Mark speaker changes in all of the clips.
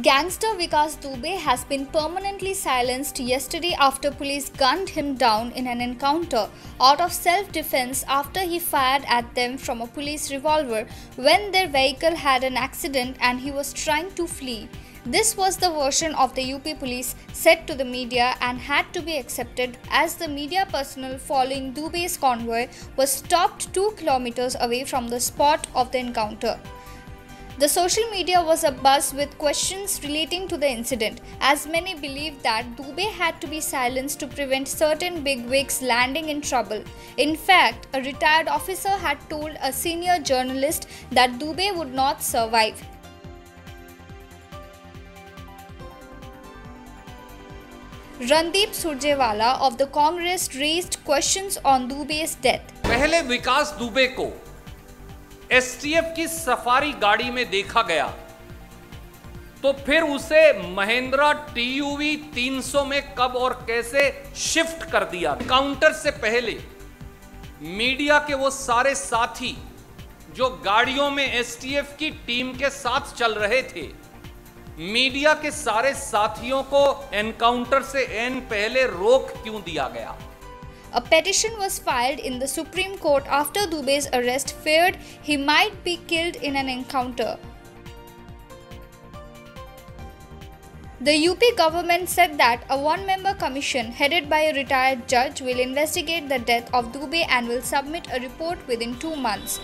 Speaker 1: Gangster Vikas Dubey has been permanently silenced yesterday after police gunned him down in an encounter out of self-defense after he fired at them from a police revolver when their vehicle had an accident and he was trying to flee. This was the version of the UP police said to the media and had to be accepted as the media personnel following Dubey's convoy was stopped 2 kilometers away from the spot of the encounter. The social media was abuzz with questions relating to the incident, as many believed that Dubey had to be silenced to prevent certain bigwigs landing in trouble. In fact, a retired officer had told a senior journalist that Dubey would not survive. Randeep Surjewala of the Congress raised questions on Dubey's death.
Speaker 2: पहले विकास दुबे को STF की safari गाड़ी में देखा गया, तो फिर उसे महिंद्रा टीयूवी 300 में कब और कैसे शिफ्ट कर दिया। काउंटर से पहले मीडिया के वो सारे साथी जो गाड़ियों में एसटीएफ की टीम के साथ चल रहे थे, मीडिया के सारे साथियों को एनकाउंटर से एन पहले रोक क्यों दिया गया।
Speaker 1: A petition was filed in the Supreme Court after Dubey's arrest feared he might be killed in an encounter. The UP government said that a one-member commission headed by a retired judge will investigate the death of Dubey and will submit a report within 2 months.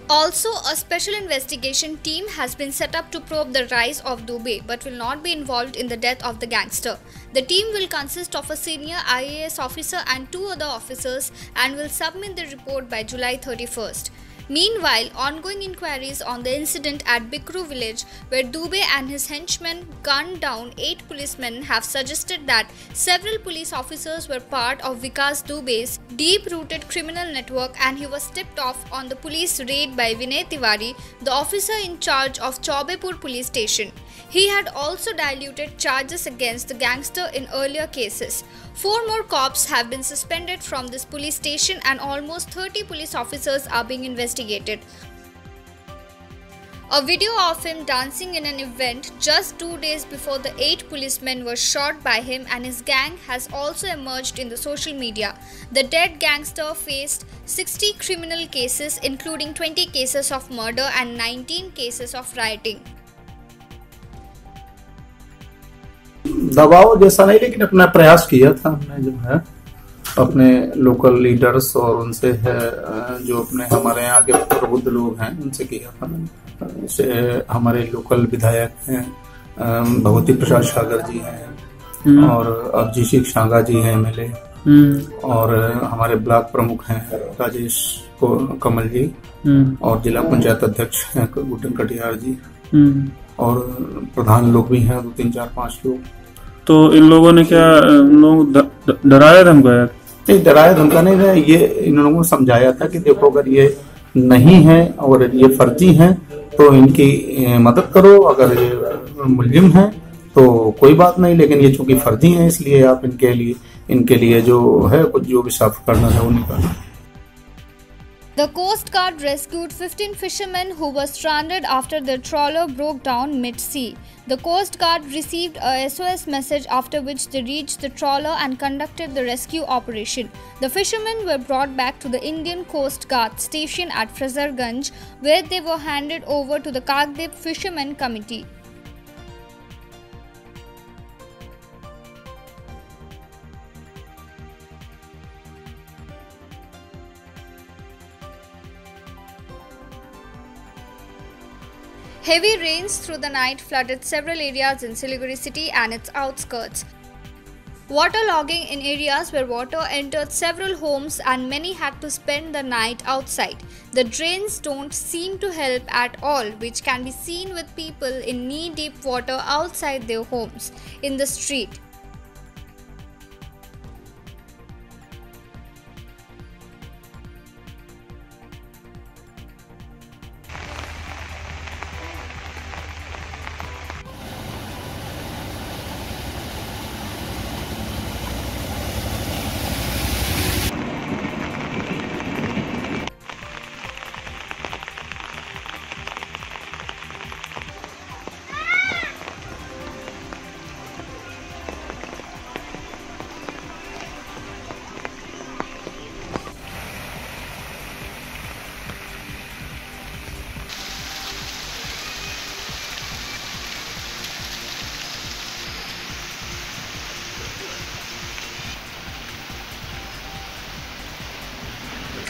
Speaker 1: Also, a special investigation team has been set up to probe the rise of Dubey but will not be involved in the death of the gangster. The team will consist of a senior IAS officer and 2 other officers and will submit the report by July 31st. Meanwhile, ongoing inquiries on the incident at Bikru village, where Dubey and his henchmen gunned down 8 policemen, have suggested that several police officers were part of Vikas Dubey's deep-rooted criminal network and he was tipped off on the police raid by Vinay Tiwari, the officer in charge of Chaubepur police station. He had also diluted charges against the gangster in earlier cases. 4 more cops have been suspended from this police station and almost 30 police officers are being investigated. A video of him dancing in an event just 2 days before the 8 policemen were shot by him and his gang has also emerged in the social media. The dead gangster faced 60 criminal cases, including 20 cases of murder and 19 cases of rioting.
Speaker 3: दबाव जैसा नहीं, लेकिन अपना प्रयास किया था हमने, जो है अपने लोकल लीडर्स और उनसे है जो अपने हमारे यहाँ के प्रबुद्ध लोग हैं उनसे किया था मैंने। जैसे हमारे लोकल विधायक हैं भगवती प्रसाद सागर जी हैं और अभिजीत शांगा जी हैं एमएलए, और हमारे ब्लॉक प्रमुख हैं राजेश कमल जी और जिला पंचायत अध्यक्ष हैं गुड्डन कटियार जी और प्रधान लोग भी हैं 2, 3, 4, 5 लोग।
Speaker 4: तो इन लोगों ने क्या लोग डराया धमकाया?
Speaker 3: नहीं, डराया धमका नहीं है, ये इन लोगों को समझाया था कि देखो अगर ये नहीं है और ये फर्जी हैं तो इनकी मदद करो, अगर ये मुलजिम हैं तो कोई बात नहीं, लेकिन ये चूंकि फर्जी हैं इसलिए आप इनके लिए जो है कुछ जो भी साफ करना है वो निकालो।
Speaker 1: The Coast Guard rescued 15 fishermen who were stranded after their trawler broke down mid-sea. The Coast Guard received a SOS message after which they reached the trawler and conducted the rescue operation. The fishermen were brought back to the Indian Coast Guard station at Frazerganj, where they were handed over to the Kagdip Fishermen Committee. Heavy rains through the night flooded several areas in Siliguri city and its outskirts. Waterlogging in areas where water entered several homes and many had to spend the night outside. The drains don't seem to help at all, which can be seen with people in knee-deep water outside their homes, in the street.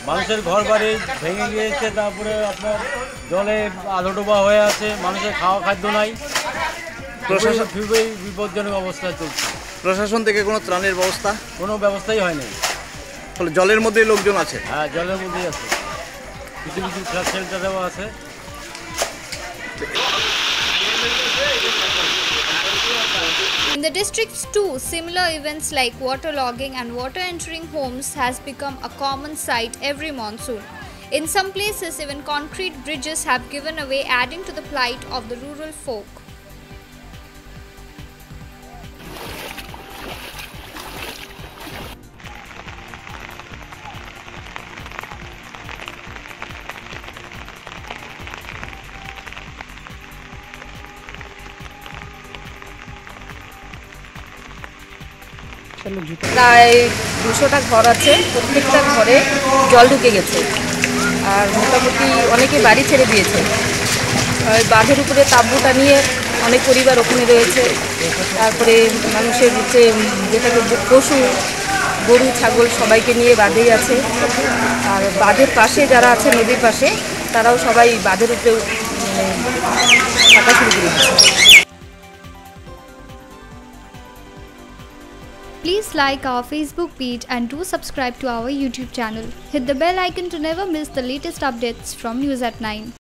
Speaker 5: মানুষের ঘর বাড়ি ভেঙে গিয়েছে, তারপরে আপনার জলে আলোডোবা হয়ে আছে, মানুষের খাওয়া খাদ্য নাই,
Speaker 6: প্রশাসন
Speaker 5: খুবই বিপজ্জনক অবস্থায় চলছে।
Speaker 6: প্রশাসন থেকে কোনো ত্রাণের ব্যবস্থা?
Speaker 5: কোনো ব্যবস্থাই হয়নি।
Speaker 6: ফলে জলের মধ্যেই লোকজন আছে?
Speaker 5: হ্যাঁ, জলের মধ্যেই আছে, কিছু কিছু শেল্টার দেওয়া আছে।
Speaker 1: In the districts too, similar events like waterlogging and water entering homes has become a common sight every monsoon. In some places, even concrete bridges have given away, adding to the plight of the rural folk.
Speaker 7: প্রায় 200টা ঘর আছে, প্রত্যেকটা ঘরে জল ঢুকে গেছে আর মোটামুটি অনেকে বাড়ি ছেড়ে দিয়েছে। বাঁধের উপরে তাঁবুটা নিয়ে অনেক পরিবার ওখানে রয়েছে। তারপরে মানুষের যেটাকে পশু গরু ছাগল সবাইকে নিয়ে বাঁধেই আছে। আর বাঁধের পাশে যারা আছে নদীর পাশে তারাও সবাই বাঁধের উপরে থাকা শুরু করে দিয়েছে।
Speaker 1: Please like our Facebook page and do subscribe to our YouTube channel. Hit the bell icon to never miss the latest updates from News at 9.